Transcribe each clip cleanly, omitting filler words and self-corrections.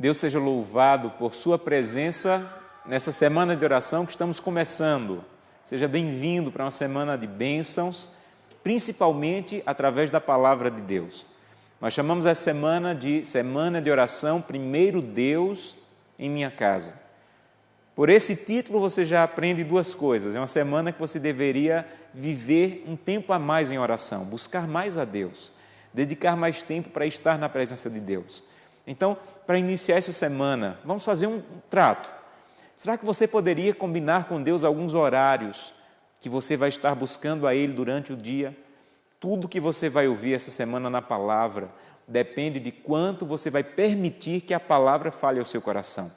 Deus seja louvado por sua presença nessa semana de oração que estamos começando. Seja bem-vindo para uma semana de bênçãos, principalmente através da palavra de Deus. Nós chamamos essa semana de oração, primeiro Deus em minha casa. Por esse título você já aprende duas coisas. É uma semana que você deveria viver um tempo a mais em oração, buscar mais a Deus, dedicar mais tempo para estar na presença de Deus. Então, para iniciar essa semana, vamos fazer um trato. Será que você poderia combinar com Deus alguns horários que você vai estar buscando a Ele durante o dia? Tudo que você vai ouvir essa semana na palavra depende de quanto você vai permitir que a palavra fale ao seu coração.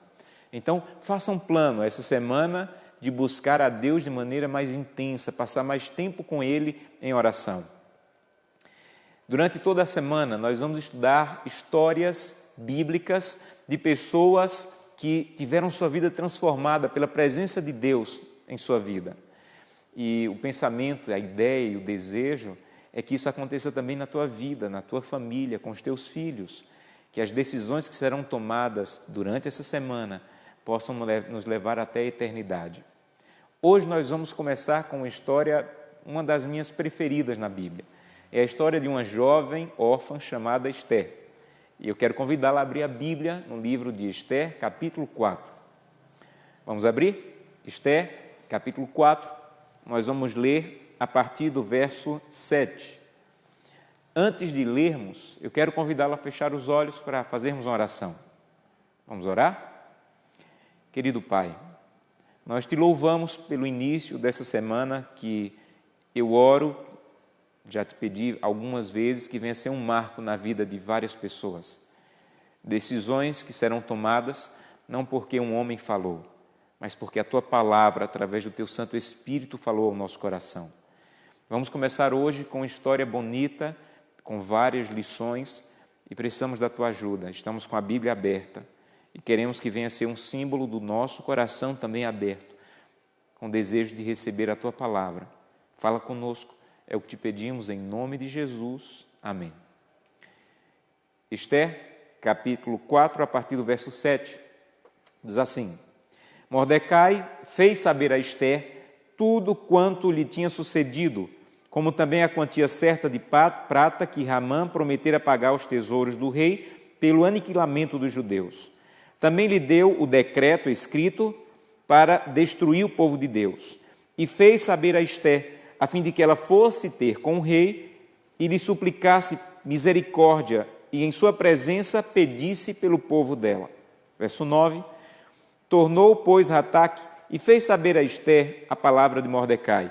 Então, faça um plano essa semana de buscar a Deus de maneira mais intensa, passar mais tempo com Ele em oração. Durante toda a semana, nós vamos estudar histórias bíblicas de pessoas que tiveram sua vida transformada pela presença de Deus em sua vida. E o pensamento, a ideia e o desejo é que isso aconteça também na tua vida, na tua família, com os teus filhos, que as decisões que serão tomadas durante essa semana possam nos levar até a eternidade. Hoje nós vamos começar com uma história, uma das minhas preferidas na Bíblia. É a história de uma jovem órfã chamada Esther. E eu quero convidá-la a abrir a Bíblia no livro de Esther, capítulo 4. Vamos abrir? Esther, capítulo 4. Nós vamos ler a partir do verso 7. Antes de lermos, eu quero convidá-la a fechar os olhos para fazermos uma oração. Vamos orar? Querido Pai, nós te louvamos pelo início dessa semana que eu oro. Já te pedi algumas vezes que venha ser um marco na vida de várias pessoas. Decisões que serão tomadas não porque um homem falou, mas porque a Tua palavra, através do Teu Santo Espírito, falou ao nosso coração. Vamos começar hoje com uma história bonita, com várias lições, e precisamos da Tua ajuda. Estamos com a Bíblia aberta e queremos que venha ser um símbolo do nosso coração também aberto, com desejo de receber a Tua palavra. Fala conosco. É o que te pedimos em nome de Jesus. Amém. Esther, capítulo 4, a partir do verso 7, diz assim: Mordecai fez saber a Esther tudo quanto lhe tinha sucedido, como também a quantia certa de prata que Ramã prometera pagar aos tesouros do rei pelo aniquilamento dos judeus. Também lhe deu o decreto escrito para destruir o povo de Deus. E fez saber a Esther, a fim de que ela fosse ter com o rei e lhe suplicasse misericórdia e em sua presença pedisse pelo povo dela. Verso 9. Tornou, pois, Rataque e fez saber a Esther a palavra de Mordecai.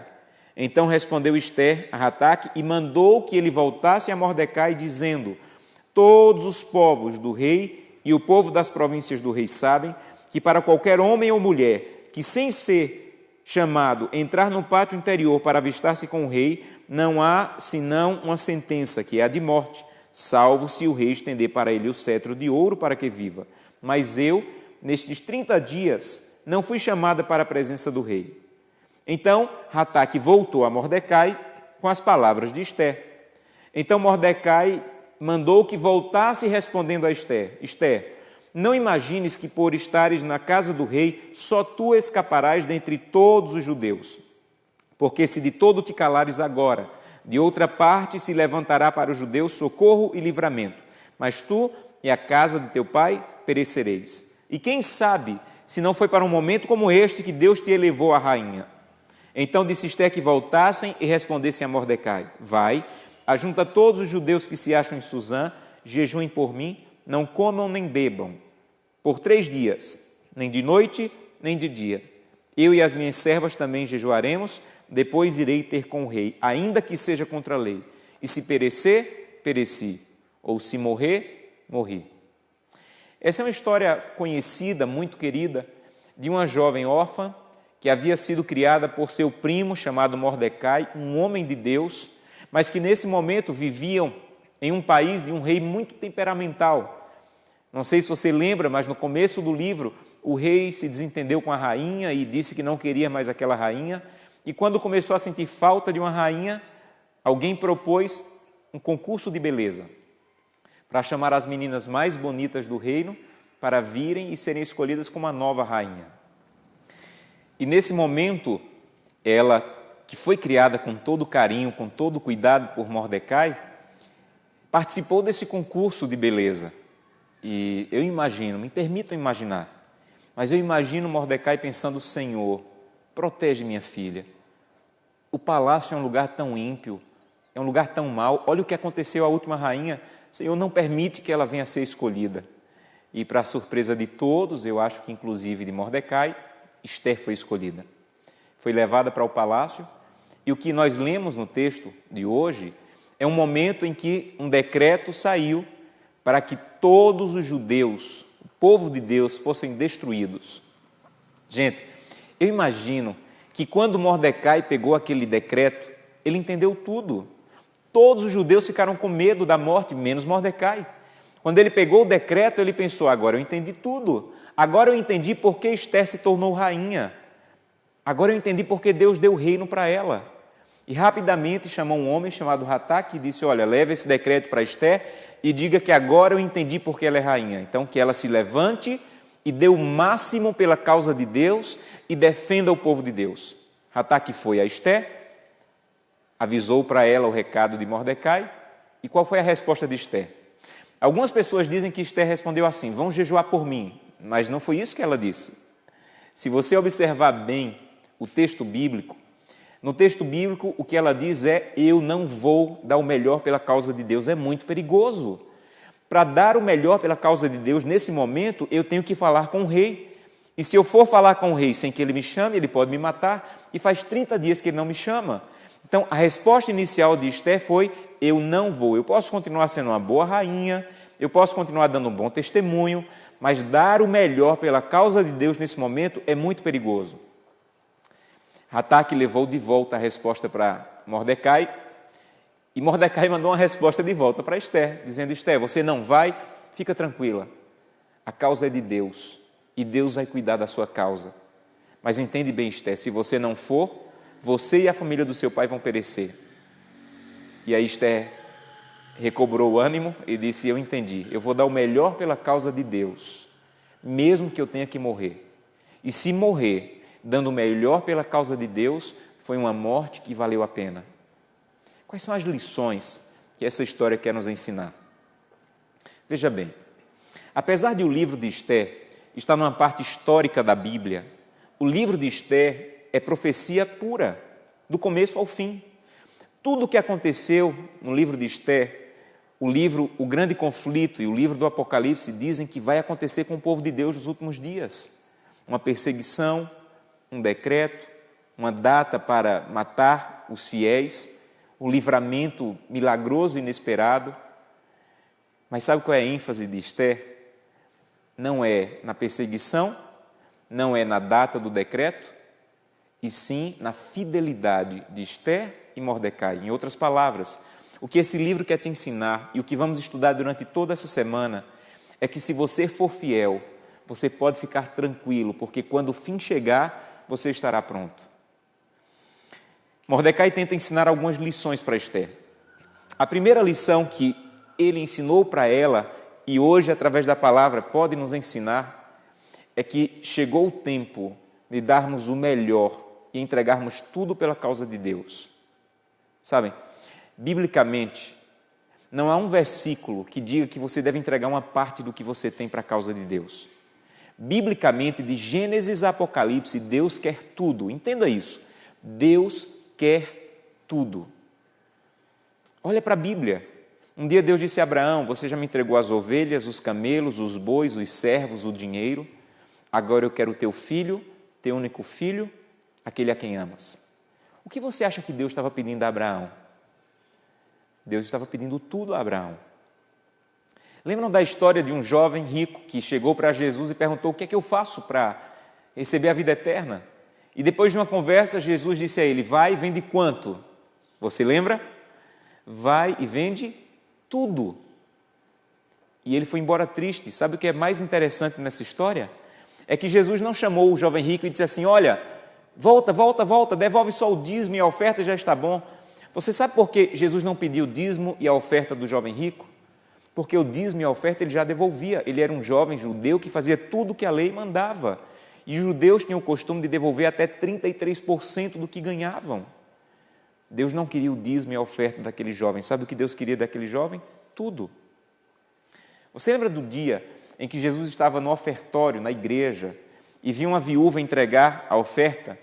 Então respondeu Esther a Rataque e mandou que ele voltasse a Mordecai, dizendo: Todos os povos do rei e o povo das províncias do rei sabem que para qualquer homem ou mulher que sem ser chamado entrar no pátio interior para avistar-se com o rei, não há senão uma sentença, que é a de morte, salvo se o rei estender para ele o cetro de ouro para que viva. Mas eu, nestes 30 dias, não fui chamada para a presença do rei. Então Rataque voltou a Mordecai com as palavras de Esther. Então Mordecai mandou que voltasse respondendo a Esther: Esther, não imagines que por estares na casa do rei, só tu escaparás dentre todos os judeus. Porque se de todo te calares agora, de outra parte se levantará para os judeus socorro e livramento. Mas tu e a casa de teu pai perecereis. E quem sabe, se não foi para um momento como este que Deus te elevou a rainha. Então disse Esther que voltassem e respondessem a Mordecai: Vai, ajunta todos os judeus que se acham em Susã, jejuem por mim, não comam nem bebam, por 3 dias, nem de noite, nem de dia. Eu e as minhas servas também jejuaremos, depois irei ter com o rei, ainda que seja contra a lei. E se perecer, pereci, ou se morrer, morri. Essa é uma história conhecida, muito querida, de uma jovem órfã que havia sido criada por seu primo chamado Mordecai, um homem de Deus, mas que nesse momento viviam em um país de um rei muito temperamental. Não sei se você lembra, mas no começo do livro, o rei se desentendeu com a rainha e disse que não queria mais aquela rainha. E quando começou a sentir falta de uma rainha, alguém propôs um concurso de beleza para chamar as meninas mais bonitas do reino para virem e serem escolhidas como a nova rainha. E nesse momento, ela, que foi criada com todo carinho, com todo cuidado por Mordecai, participou desse concurso de beleza. E eu imagino, me permitam imaginar, mas eu imagino Mordecai pensando: Senhor, protege minha filha. O palácio é um lugar tão ímpio, é um lugar tão mau. Olha o que aconteceu à última rainha. Senhor, não permite que ela venha a ser escolhida. E para a surpresa de todos, eu acho que inclusive de Mordecai, Ester foi escolhida. Foi levada para o palácio, e o que nós lemos no texto de hoje é um momento em que um decreto saiu para que todos os judeus, o povo de Deus, fossem destruídos. Gente, eu imagino que quando Mordecai pegou aquele decreto, ele entendeu tudo. Todos os judeus ficaram com medo da morte, menos Mordecai. Quando ele pegou o decreto, ele pensou: agora eu entendi tudo. Agora eu entendi por que Ester se tornou rainha. Agora eu entendi por que Deus deu o reino para ela. E rapidamente chamou um homem chamado Hataque e disse: olha, leva esse decreto para Ester e diga que agora eu entendi por que ela é rainha. Então que ela se levante e dê o máximo pela causa de Deus e defenda o povo de Deus. Hataque foi a Ester, avisou para ela o recado de Mordecai. E qual foi a resposta de Ester? Algumas pessoas dizem que Ester respondeu assim: vão jejuar por mim. Mas não foi isso que ela disse. Se você observar bem o texto bíblico, no texto bíblico o que ela diz é: eu não vou dar o melhor pela causa de Deus. É muito perigoso. Para dar o melhor pela causa de Deus, nesse momento, eu tenho que falar com o rei. E se eu for falar com o rei sem que ele me chame, ele pode me matar. E faz 30 dias que ele não me chama. Então, a resposta inicial de Ester foi: eu não vou. Eu posso continuar sendo uma boa rainha, eu posso continuar dando um bom testemunho, mas dar o melhor pela causa de Deus nesse momento é muito perigoso. Hataque levou de volta a resposta para Mordecai, e Mordecai mandou uma resposta de volta para Ester, dizendo: Ester, você não vai? Fica tranquila. A causa é de Deus, e Deus vai cuidar da sua causa. Mas entende bem, Ester, se você não for, você e a família do seu pai vão perecer. E aí Ester recobrou o ânimo e disse: eu entendi, eu vou dar o melhor pela causa de Deus, mesmo que eu tenha que morrer. E se morrer dando o melhor pela causa de Deus, foi uma morte que valeu a pena. Quais são as lições que essa história quer nos ensinar? Veja bem, apesar de o livro de Ester estar numa parte histórica da Bíblia, o livro de Ester é profecia pura, do começo ao fim. Tudo o que aconteceu no livro de Ester, o grande conflito e o livro do Apocalipse dizem que vai acontecer com o povo de Deus nos últimos dias. Uma perseguição, um decreto, uma data para matar os fiéis, o livramento milagroso e inesperado. Mas sabe qual é a ênfase de Ester? Não é na perseguição, não é na data do decreto, e sim na fidelidade de Ester e Mordecai. Em outras palavras, o que esse livro quer te ensinar e o que vamos estudar durante toda essa semana é que se você for fiel, você pode ficar tranquilo, porque quando o fim chegar, você estará pronto. Mordecai tenta ensinar algumas lições para Ester. A primeira lição que ele ensinou para ela, e hoje, através da palavra, pode nos ensinar, é que chegou o tempo de darmos o melhor e entregarmos tudo pela causa de Deus. Sabem, biblicamente, não há um versículo que diga que você deve entregar uma parte do que você tem para a causa de Deus. Biblicamente, de Gênesis a Apocalipse, Deus quer tudo. Entenda isso. Deus quer tudo. Olha para a Bíblia. Um dia Deus disse a Abraão: você já me entregou as ovelhas, os camelos, os bois, os servos, o dinheiro. Agora eu quero o teu filho, teu único filho, aquele a quem amas. O que você acha que Deus estava pedindo a Abraão? Deus estava pedindo tudo a Abraão. Lembram da história de um jovem rico que chegou para Jesus e perguntou: o que é que eu faço para receber a vida eterna? E depois de uma conversa, Jesus disse a ele: vai e vende quanto? Você lembra? Vai e vende tudo. E ele foi embora triste. Sabe o que é mais interessante nessa história? É que Jesus não chamou o jovem rico e disse assim: olha, volta, devolve só o dízimo e a oferta já está bom. Você sabe por que Jesus não pediu o dízimo e a oferta do jovem rico? porque o dízimo e a oferta ele já devolvia. Ele era um jovem judeu que fazia tudo o que a lei mandava. E os judeus tinham o costume de devolver até 33% do que ganhavam. Deus não queria o dízimo e a oferta daquele jovem. Sabe o que Deus queria daquele jovem? Tudo. Você lembra do dia em que Jesus estava no ofertório, na igreja, e viu uma viúva entregar a oferta,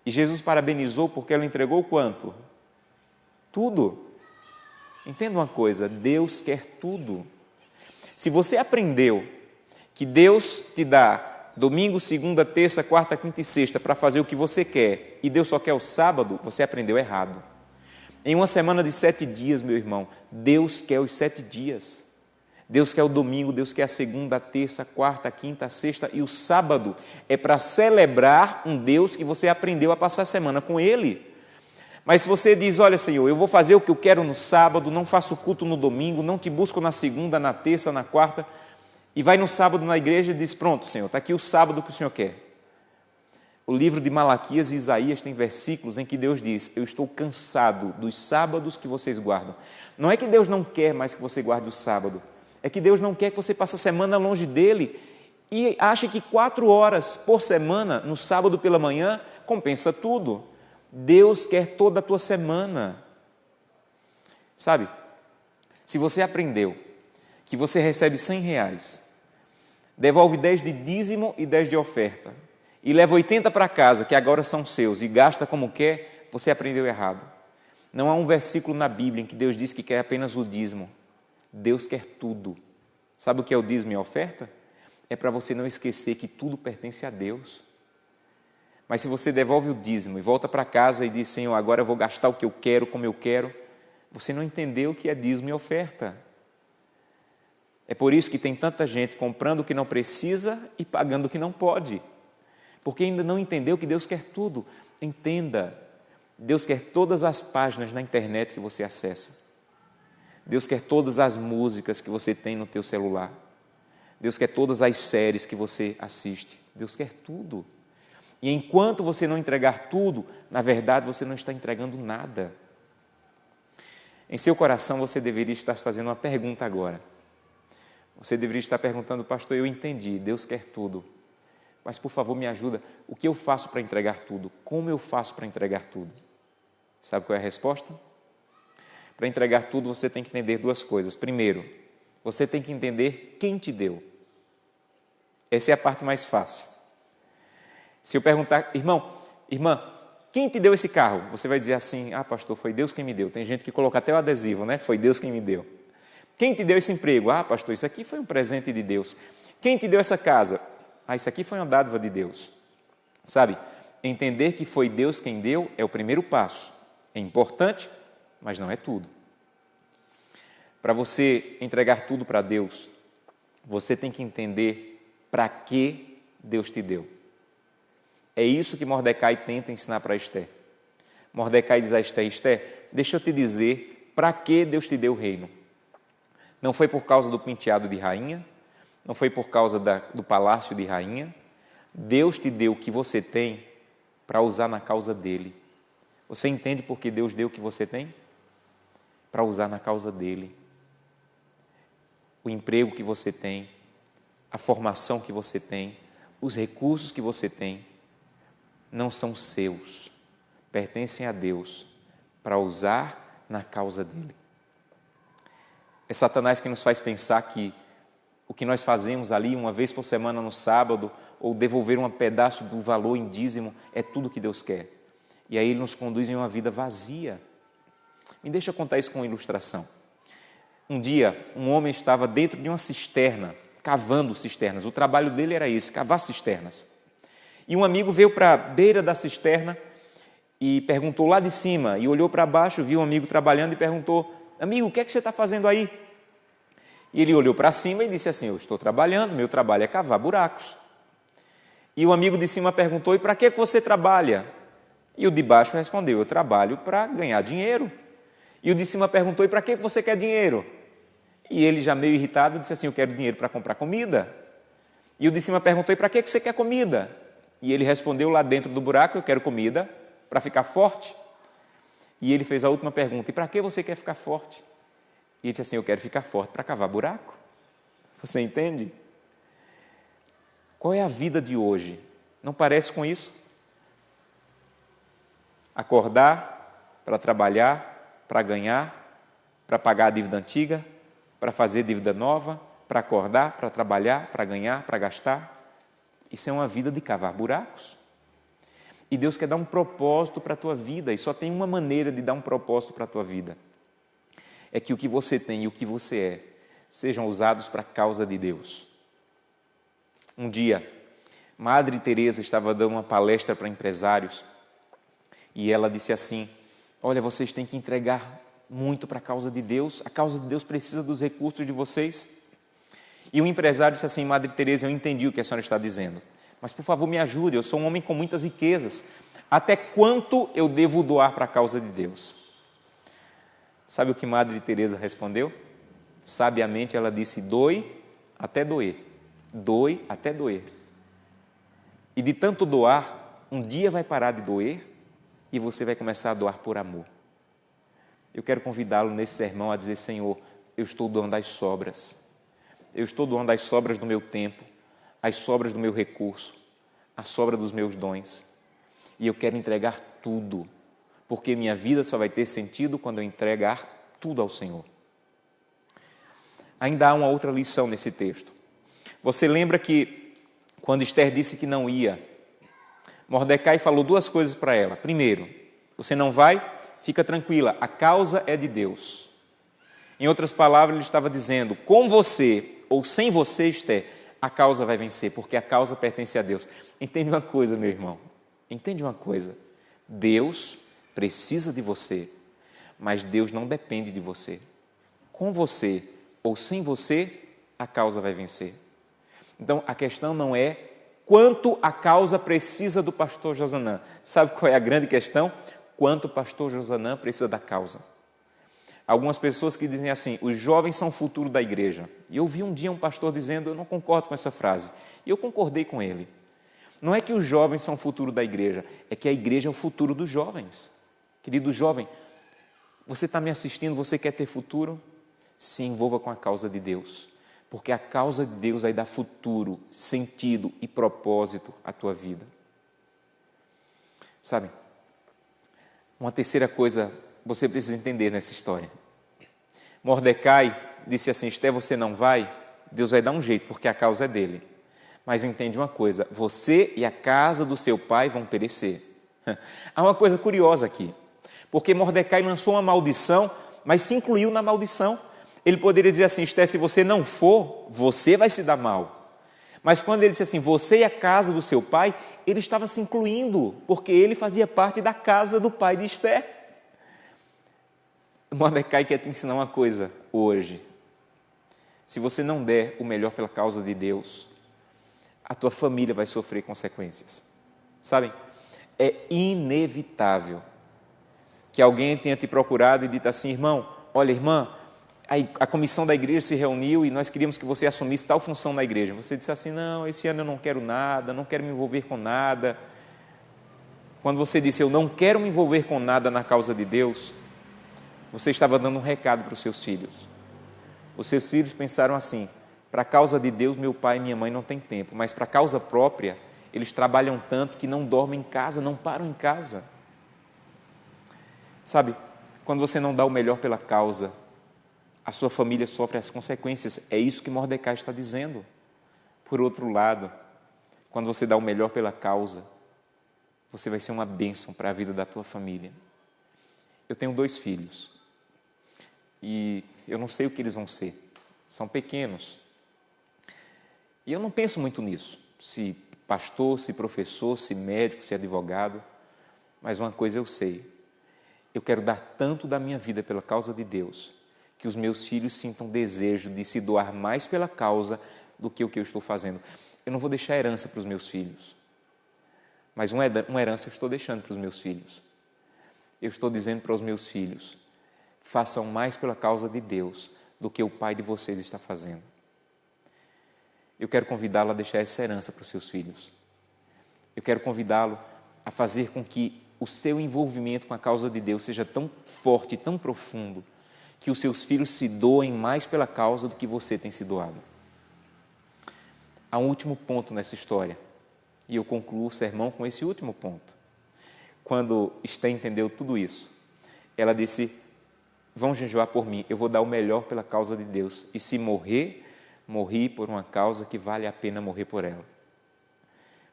e Jesus parabenizou porque ela entregou quanto? Tudo. Entenda uma coisa, Deus quer tudo. Se você aprendeu que Deus te dá domingo, segunda, terça, quarta, quinta e sexta para fazer o que você quer, e Deus só quer o sábado, você aprendeu errado. Em uma semana de 7 dias, meu irmão, Deus quer os 7 dias. Deus quer o domingo, Deus quer a segunda, a terça, a quarta, a quinta, a sexta, e o sábado é para celebrar um Deus que você aprendeu a passar a semana com Ele. Mas se você diz, olha Senhor, eu vou fazer o que eu quero no sábado, não faço culto no domingo, não te busco na segunda, na terça, na quarta, e vai no sábado na igreja e diz, pronto Senhor, está aqui o sábado que o Senhor quer. O livro de Malaquias e Isaías tem versículos em que Deus diz, eu estou cansado dos sábados que vocês guardam. Não é que Deus não quer mais que você guarde o sábado, é que Deus não quer que você passe a semana longe dEle e ache que 4 horas por semana, no sábado pela manhã, compensa tudo. Deus quer toda a tua semana. Sabe, se você aprendeu que você recebe R$100, devolve 10 de dízimo e 10 de oferta, e leva 80 para casa, que agora são seus, e gasta como quer, você aprendeu errado. Não há um versículo na Bíblia em que Deus diz que quer apenas o dízimo. Deus quer tudo. Sabe o que é o dízimo e a oferta? É para você não esquecer que tudo pertence a Deus. Mas se você devolve o dízimo e volta para casa e diz, Senhor, agora eu vou gastar o que eu quero, como eu quero, você não entendeu o que é dízimo e oferta. É por isso que tem tanta gente comprando o que não precisa e pagando o que não pode. Porque ainda não entendeu que Deus quer tudo. Entenda, Deus quer todas as páginas na internet que você acessa. Deus quer todas as músicas que você tem no teu celular. Deus quer todas as séries que você assiste. Deus quer tudo. E enquanto você não entregar tudo, na verdade você não está entregando nada. Em seu coração você deveria estar se fazendo uma pergunta agora. Você deveria estar perguntando, pastor, eu entendi, Deus quer tudo. Mas por favor me ajuda, o que eu faço para entregar tudo? Como eu faço para entregar tudo? Sabe qual é a resposta? Para entregar tudo, você tem que entender 2 coisas. Primeiro, você tem que entender quem te deu. Essa é a parte mais fácil. Se eu perguntar, irmão, irmã, quem te deu esse carro? Você vai dizer assim, pastor, foi Deus quem me deu. Tem gente que coloca até o adesivo, né? Foi Deus quem me deu. Quem te deu esse emprego? Pastor, isso aqui foi um presente de Deus. Quem te deu essa casa? Isso aqui foi uma dádiva de Deus. Sabe, entender que foi Deus quem deu é o primeiro passo. É importante, mas não é tudo. Para você entregar tudo para Deus, você tem que entender para que Deus te deu. É isso que Mordecai tenta ensinar para Esther. Mordecai diz a Esther, Esther, deixa eu te dizer para que Deus te deu o reino. Não foi por causa do penteado de rainha, não foi por causa do palácio de rainha. Deus te deu o que você tem para usar na causa dele. Você entende por que Deus deu o que você tem? Para usar na causa dele. O emprego que você tem, a formação que você tem, os recursos que você tem, não são seus, pertencem a Deus, para usar na causa dele. É Satanás que nos faz pensar que o que nós fazemos ali uma vez por semana no sábado, ou devolver um pedaço do valor em dízimo, é tudo que Deus quer. E aí ele nos conduz em uma vida vazia. Me deixa eu contar isso com uma ilustração. Um dia, um homem estava dentro de uma cisterna, cavando cisternas. O trabalho dele era esse, cavar cisternas. E um amigo veio para a beira da cisterna e perguntou lá de cima, e olhou para baixo, viu um amigo trabalhando e perguntou, amigo, o que é que você está fazendo aí? E ele olhou para cima e disse assim, eu estou trabalhando, meu trabalho é cavar buracos. E o amigo de cima perguntou, e para que você trabalha? E o de baixo respondeu, eu trabalho para ganhar dinheiro. E o de cima perguntou, e para que você quer dinheiro? E ele já meio irritado disse assim, eu quero dinheiro para comprar comida. E o de cima perguntou, e para que você quer comida? E ele respondeu lá dentro do buraco, eu quero comida para ficar forte. E ele fez a última pergunta, e para que você quer ficar forte? E ele disse assim, eu quero ficar forte para cavar buraco. Você entende? Qual é a vida de hoje? Não parece com isso? Acordar para trabalhar, para ganhar, para pagar a dívida antiga, para fazer dívida nova, para acordar, para trabalhar, para ganhar, para gastar. Isso é uma vida de cavar buracos. E Deus quer dar um propósito para a tua vida, e só tem uma maneira de dar um propósito para a tua vida. É que o que você tem e o que você é sejam usados para a causa de Deus. Um dia, Madre Teresa estava dando uma palestra para empresários e ela disse assim, olha, vocês têm que entregar muito para a causa de Deus, a causa de Deus precisa dos recursos de vocês. E o empresário disse assim, Madre Teresa, eu entendi o que a senhora está dizendo, mas por favor me ajude, eu sou um homem com muitas riquezas, até quanto eu devo doar para a causa de Deus? Sabe o que Madre Teresa respondeu? Sabiamente ela disse, doe até doer, doe até doer. E de tanto doar, um dia vai parar de doer e você vai começar a doar por amor. Eu quero convidá-lo nesse sermão a dizer, Senhor, eu estou doando as sobras. Eu estou doando as sobras do meu tempo, as sobras do meu recurso, a sobra dos meus dons. E eu quero entregar tudo, porque minha vida só vai ter sentido quando eu entregar tudo ao Senhor. Ainda há uma outra lição nesse texto. Você lembra que quando Esther disse que não ia, Mordecai falou duas coisas para ela. Primeiro, você não vai? Fica tranquila, a causa é de Deus. Em outras palavras, ele estava dizendo, com você ou sem você, Esther, a causa vai vencer, porque a causa pertence a Deus. Entende uma coisa, meu irmão? Entende uma coisa? Deus precisa de você, mas Deus não depende de você. Com você ou sem você, a causa vai vencer. Então, a questão não é quanto a causa precisa do pastor Josanã. Sabe qual é a grande questão? Quanto o pastor Josanã precisa da causa. Algumas pessoas que dizem assim, os jovens são o futuro da igreja. E eu vi um dia um pastor dizendo, eu não concordo com essa frase. E eu concordei com ele. Não é que os jovens são o futuro da igreja, é que a igreja é o futuro dos jovens. Querido jovem, você está me assistindo, você quer ter futuro? Se envolva com a causa de Deus. Porque a causa de Deus vai dar futuro, sentido e propósito à tua vida. Sabe? Uma terceira coisa você precisa entender nessa história. Mordecai disse assim, Esther, você não vai? Deus vai dar um jeito, porque a causa é dele. Mas entende uma coisa, você e a casa do seu pai vão perecer. Há uma coisa curiosa aqui, porque Mordecai lançou uma maldição, mas se incluiu na maldição. Ele poderia dizer assim, Esther, se você não for, você vai se dar mal. Mas quando ele disse assim, você e a casa do seu pai, ele estava se incluindo, porque ele fazia parte da casa do pai de Esther. Mordecai quer te ensinar uma coisa hoje. Se você não der o melhor pela causa de Deus, a tua família vai sofrer consequências. Sabem? É inevitável que alguém tenha te procurado e dito assim, irmão, olha, irmã, a comissão da igreja se reuniu e nós queríamos que você assumisse tal função na igreja. Você disse assim, não, esse ano eu não quero nada, não quero me envolver com nada. Quando você disse, eu não quero me envolver com nada na causa de Deus, você estava dando um recado para os seus filhos. Os seus filhos pensaram assim, para a causa de Deus, meu pai e minha mãe não têm tempo, mas para a causa própria, eles trabalham tanto que não dormem em casa, não param em casa. Sabe, quando você não dá o melhor pela causa, a sua família sofre as consequências. É isso que Mordecai está dizendo. Por outro lado, quando você dá o melhor pela causa, você vai ser uma bênção para a vida da tua família. Eu tenho 2 filhos. E eu não sei o que eles vão ser. São pequenos. E eu não penso muito nisso. Se pastor, se professor, se médico, se advogado. Mas uma coisa eu sei. Eu quero dar tanto da minha vida pela causa de Deus, que os meus filhos sintam desejo de se doar mais pela causa do que o que eu estou fazendo. Eu não vou deixar herança para os meus filhos. Mas uma herança eu estou deixando para os meus filhos. Eu estou dizendo para os meus filhos, façam mais pela causa de Deus do que o pai de vocês está fazendo. Eu quero convidá-lo a deixar essa herança para os seus filhos. Eu quero convidá-lo a fazer com que o seu envolvimento com a causa de Deus seja tão forte, tão profundo, que os seus filhos se doem mais pela causa do que você tem se doado. Há um último ponto nessa história, e eu concluo o sermão com esse último ponto. Quando Esté entendeu tudo isso, ela disse: vão jejuar por mim, eu vou dar o melhor pela causa de Deus, e se morrer, morri por uma causa que vale a pena morrer por ela.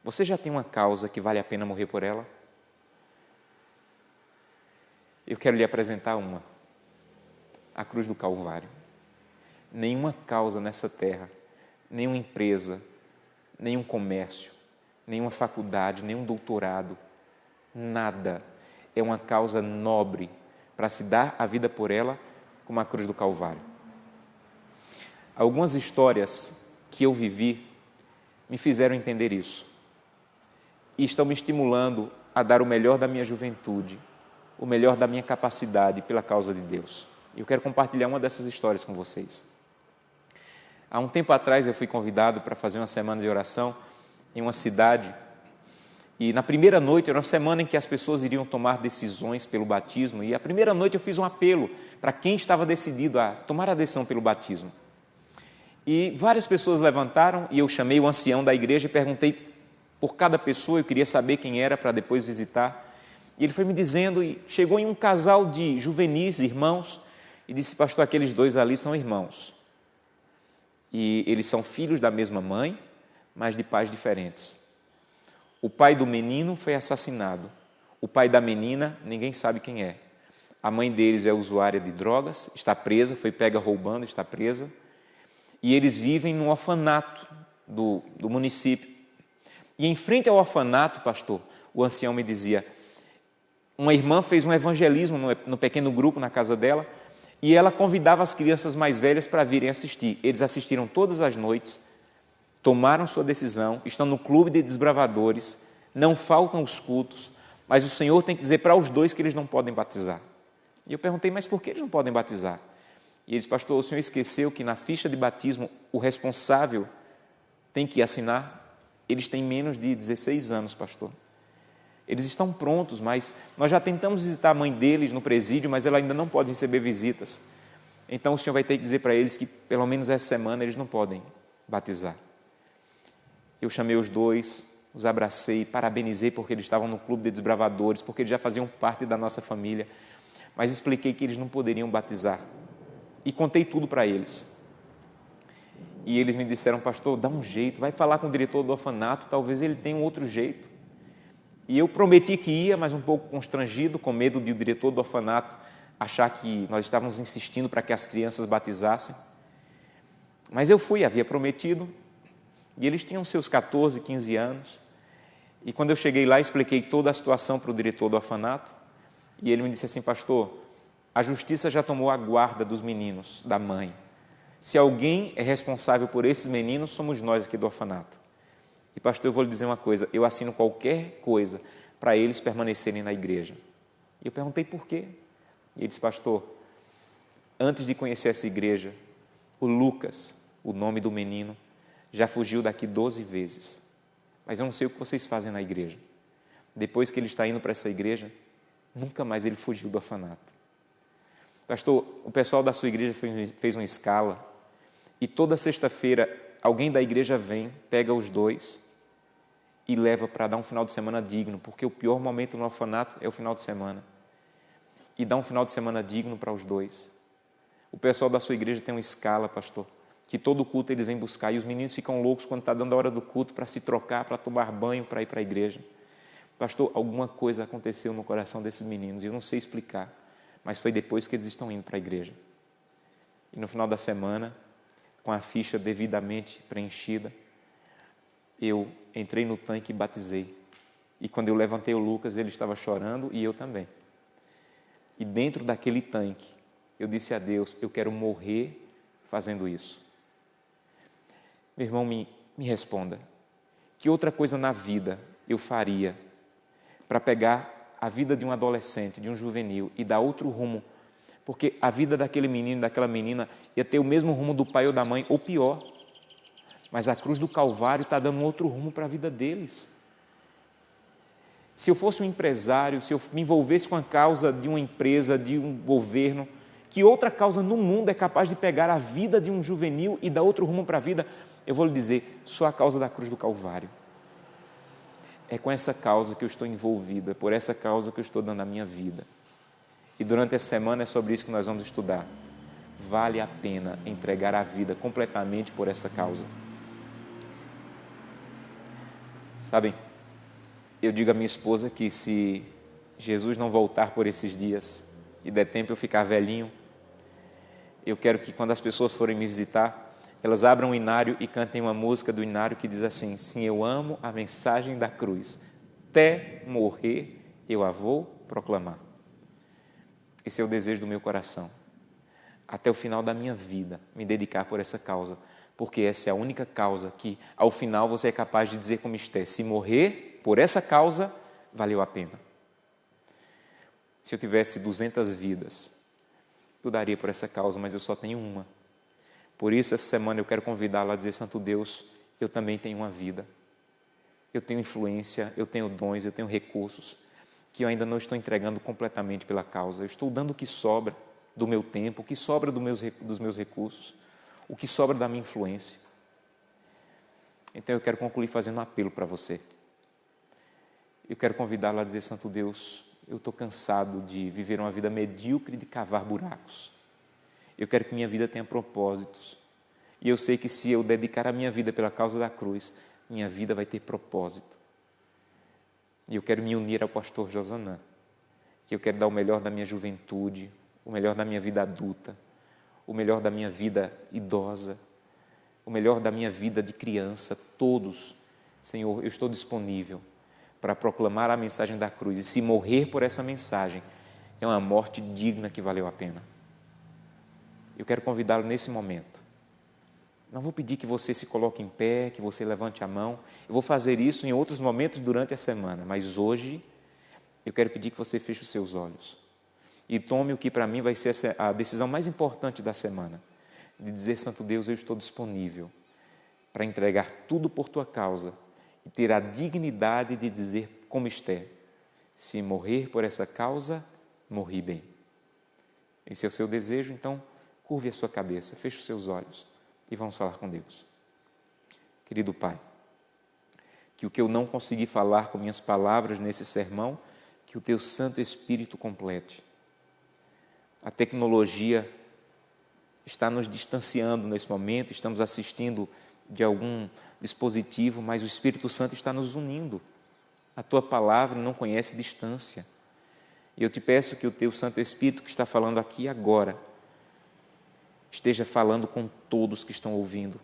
Você já tem uma causa que vale a pena morrer por ela? Eu quero lhe apresentar uma: a cruz do Calvário. Nenhuma causa nessa terra, nenhuma empresa, nenhum comércio, nenhuma faculdade, nenhum doutorado, nada é uma causa nobre para se dar a vida por ela como a cruz do Calvário. Algumas histórias que eu vivi me fizeram entender isso e estão me estimulando a dar o melhor da minha juventude, o melhor da minha capacidade pela causa de Deus. Eu quero compartilhar uma dessas histórias com vocês. Há um tempo atrás eu fui convidado para fazer uma semana de oração em uma cidade, e na primeira noite era uma semana em que as pessoas iriam tomar decisões pelo batismo, e a primeira noite eu fiz um apelo para quem estava decidido a tomar a decisão pelo batismo. E várias pessoas levantaram e eu chamei o ancião da igreja e perguntei por cada pessoa, eu queria saber quem era para depois visitar. E ele foi me dizendo, e chegou em um casal de juvenis, irmãos, e disse: pastor, aqueles dois ali são irmãos. E eles são filhos da mesma mãe, mas de pais diferentes. O pai do menino foi assassinado. O pai da menina, ninguém sabe quem é. A mãe deles é usuária de drogas, está presa, foi pega roubando, está presa. E eles vivem no orfanato do município. E em frente ao orfanato, pastor, o ancião me dizia, uma irmã fez um evangelismo no pequeno grupo na casa dela, e ela convidava as crianças mais velhas para virem assistir. Eles assistiram todas as noites, tomaram sua decisão, estão no clube de desbravadores, não faltam os cultos, mas o Senhor tem que dizer para os dois que eles não podem batizar. E eu perguntei, mas por que eles não podem batizar? E eles: pastor, o senhor esqueceu que na ficha de batismo o responsável tem que assinar? Eles têm menos de 16 anos, pastor. Eles estão prontos, mas nós já tentamos visitar a mãe deles no presídio, mas ela ainda não pode receber visitas. Então o senhor vai ter que dizer para eles que pelo menos essa semana eles não podem batizar. Eu chamei os dois, os abracei, parabenizei porque eles estavam no clube de desbravadores, porque eles já faziam parte da nossa família, mas expliquei que eles não poderiam batizar. E contei tudo para eles. E eles me disseram: pastor, dá um jeito, vai falar com o diretor do orfanato, talvez ele tenha um outro jeito. E eu prometi que ia, mas um pouco constrangido, com medo de o diretor do orfanato achar que nós estávamos insistindo para que as crianças batizassem. Mas eu fui, havia prometido, e eles tinham seus 14, 15 anos. E quando eu cheguei lá, expliquei toda a situação para o diretor do orfanato, e ele me disse assim: pastor, a justiça já tomou a guarda dos meninos, da mãe. Se alguém é responsável por esses meninos, somos nós aqui do orfanato. E pastor, eu vou lhe dizer uma coisa, eu assino qualquer coisa para eles permanecerem na igreja. E eu perguntei por quê. E ele disse: pastor, antes de conhecer essa igreja, o Lucas, o nome do menino, já fugiu daqui 12 vezes. Mas eu não sei o que vocês fazem na igreja. Depois que ele está indo para essa igreja, nunca mais ele fugiu do orfanato. Pastor, o pessoal da sua igreja fez uma escala, e toda sexta-feira alguém da igreja vem, pega os dois e leva para dar um final de semana digno, porque o pior momento no orfanato é o final de semana. E dá um final de semana digno para os dois. O pessoal da sua igreja tem uma escala, pastor, que todo culto eles vêm buscar, e os meninos ficam loucos quando está dando a hora do culto para se trocar, para tomar banho, para ir para a igreja. Pastor, alguma coisa aconteceu no coração desses meninos, e eu não sei explicar, mas foi depois que eles estão indo para a igreja. E no final da semana, com a ficha devidamente preenchida, eu entrei no tanque e batizei. E quando eu levantei o Lucas, ele estava chorando e eu também. E dentro daquele tanque, eu disse a Deus: eu quero morrer fazendo isso. Meu irmão, me responda, que outra coisa na vida eu faria para pegar a vida de um adolescente, de um juvenil, e dar outro rumo? Porque a vida daquele menino, daquela menina, ia ter o mesmo rumo do pai ou da mãe, ou pior. Mas a cruz do Calvário está dando um outro rumo para a vida deles. Se eu fosse um empresário, se eu me envolvesse com a causa de uma empresa, de um governo, Que outra causa no mundo é capaz de pegar a vida de um juvenil e dar outro rumo para a vida? Eu vou lhe dizer, só a causa da cruz do Calvário. É com essa causa que eu estou envolvido, é por essa causa que eu estou dando a minha vida. E durante essa semana é sobre isso que nós vamos estudar. Vale a pena entregar a vida completamente por essa causa. Sabem, eu digo à minha esposa que se Jesus não voltar por esses dias e der tempo eu ficar velhinho, eu quero que quando as pessoas forem me visitar, elas abram o inário e cantem uma música do inário que diz assim: sim, eu amo a mensagem da cruz, até morrer eu a vou proclamar. Esse é o desejo do meu coração. Até o final da minha vida, me dedicar por essa causa, porque essa é a única causa que, ao final, você é capaz de dizer como Esté: se morrer por essa causa, valeu a pena. Se eu tivesse 200 vidas, eu daria por essa causa, mas eu só tenho uma. Por isso, essa semana eu quero convidá-la a dizer: Santo Deus, eu também tenho uma vida. Eu tenho influência, eu tenho dons, eu tenho recursos, que eu ainda não estou entregando completamente pela causa. Eu estou dando o que sobra do meu tempo, o que sobra dos meus recursos, o que sobra da minha influência. Então eu quero concluir fazendo um apelo para você. Eu quero convidá-la a dizer: Santo Deus, eu estou cansado de viver uma vida medíocre de cavar buracos. Eu quero que minha vida tenha propósitos. E eu sei que se eu dedicar a minha vida pela causa da cruz, minha vida vai ter propósito. E eu quero me unir ao pastor Josanã, que eu quero dar o melhor da minha juventude, o melhor da minha vida adulta, o melhor da minha vida idosa, o melhor da minha vida de criança, todos. Senhor, eu estou disponível para proclamar a mensagem da cruz. E se morrer por essa mensagem, é uma morte digna que valeu a pena. Eu quero convidá-lo nesse momento. Não vou pedir que você se coloque em pé, que você levante a mão. Eu vou fazer isso em outros momentos durante a semana. Mas hoje, eu quero pedir que você feche os seus olhos. E tome o que para mim vai ser a decisão mais importante da semana. De dizer: Santo Deus, eu estou disponível para entregar tudo por tua causa. E ter a dignidade de dizer como Esté: se morrer por essa causa, morri bem. Esse é o seu desejo, então curve a sua cabeça, feche os seus olhos e vamos falar com Deus. Querido Pai, que o que eu não consegui falar com minhas palavras nesse sermão, que o Teu Santo Espírito complete. A tecnologia está nos distanciando nesse momento, estamos assistindo de algum dispositivo, mas o Espírito Santo está nos unindo. A Tua palavra não conhece distância. E eu te peço que o Teu Santo Espírito que está falando aqui agora, esteja falando com todos que estão ouvindo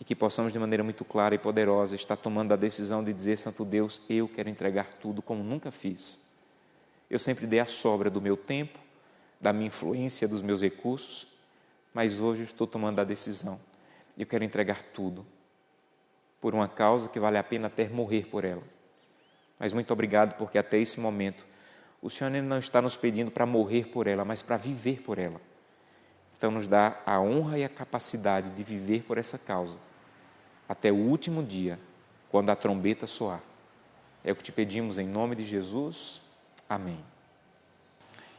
e que possamos de maneira muito clara e poderosa estar tomando a decisão de dizer: Santo Deus, eu quero entregar tudo como nunca fiz. Eu sempre dei a sobra do meu tempo, da minha influência, dos meus recursos, mas hoje eu estou tomando a decisão. Eu quero entregar tudo por uma causa que vale a pena até morrer por ela. Mas muito obrigado, porque até esse momento o Senhor não está nos pedindo para morrer por ela, mas para viver por ela. Então nos dá a honra e a capacidade de viver por essa causa, até o último dia, quando a trombeta soar. É o que te pedimos em nome de Jesus. Amém.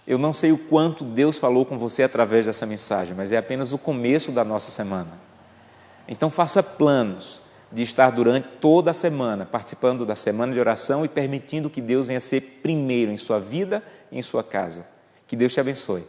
Eu não sei o quanto Deus falou com você através dessa mensagem, mas é apenas o começo da nossa semana. Então faça planos de estar durante toda a semana participando da semana de oração e permitindo que Deus venha ser primeiro em sua vida e em sua casa. Que Deus te abençoe.